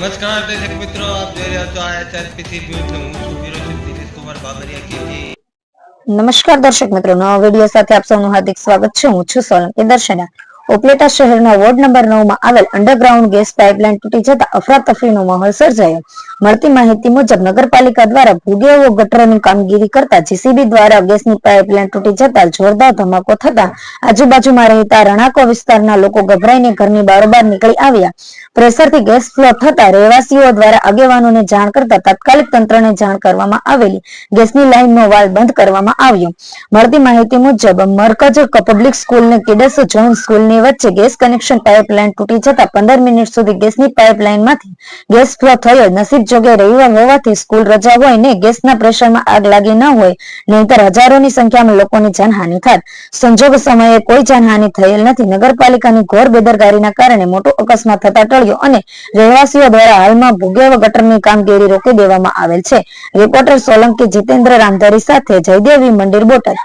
નમસ્કાર દર્શક મિત્રો, આપ જોઈ રહ્યા છો આઈએસઆરપીસી ન્યૂઝ. હું છું વિરોચન દિનેશ કુમાર બાબરિયા કેજી. નમસ્કાર દર્શક મિત્રો, નવા વિડીયો સાથે આપ સૌનું હાર્દિક સ્વાગત છે. હું છું સોલંકી દર્શના. ઉપલેટા શહેરના વોર્ડ નંબર 9 માં આવેલ અંડરગ્રાઉન્ડ ગેસ પાઇપલાઇન તૂટી જતા અફરાતફરીનો માહોલ સર્જાયો. મળતી માહિતી મુજબ નગરપાલિકા દ્વારા ભૂગેવો ગટરની કામગીરી કરતા જીસીબી દ્વારા ગેસની પાઇપલાઇન તૂટી જતા જોરદાર ધમાકો થતા આજુબાજુમાં રહેતા રણાકો વિસ્તારના લોકો ગભરાઈને ઘરની બારોબાર નીકળી આવ્યા. પ્રેશરથી ગેસ ફ્લો થતા રહેવાસીઓ દ્વારા આગેવાનોને જાણ કરતા તાત્કાલિક તંત્રને જાણ કરવામાં આવેલી. ગેસની લાઇનનો વાલ્વ બંધ કરવામાં આવ્યો. મળતી માહિતી મુજબ મરકજ પબ્લિક સ્કૂલ ને કિડસ જોન સ્કૂલની વચ્ચે ગેસ કનેક્શન પાઇપલાઇન તૂટી જતા 15 મિનિટ સુધી ગેસની પાઇપલાઇનમાંથી ગેસ ફ્લો થયો. નસીબ જોગે રવિવાર હોવાથી સ્કૂલ રજા હોય ને ગેસના પ્રેશરમાં આગ લાગી ન હોય, નહીંતર હજારોની સંખ્યામાં લોકોની જાનહાનિ થાત. સંજોગ સમયે કોઈ જાનહાનિ થયેલ નથી. નગરપાલિકાની ઘોર બેદરકારીના કારણે મોટો અકસ્માત થતા ટળ્યો અને રહેવાસીઓ દ્વારા હાલમાં ભૂગેવ ગટરની કામગીરી રોકી દેવામાં આવેલ છે. રિપોર્ટર સોલંકી જીતેન્દ્ર રામધારી સાથે જયદેવી મંદિર, બોટાદ.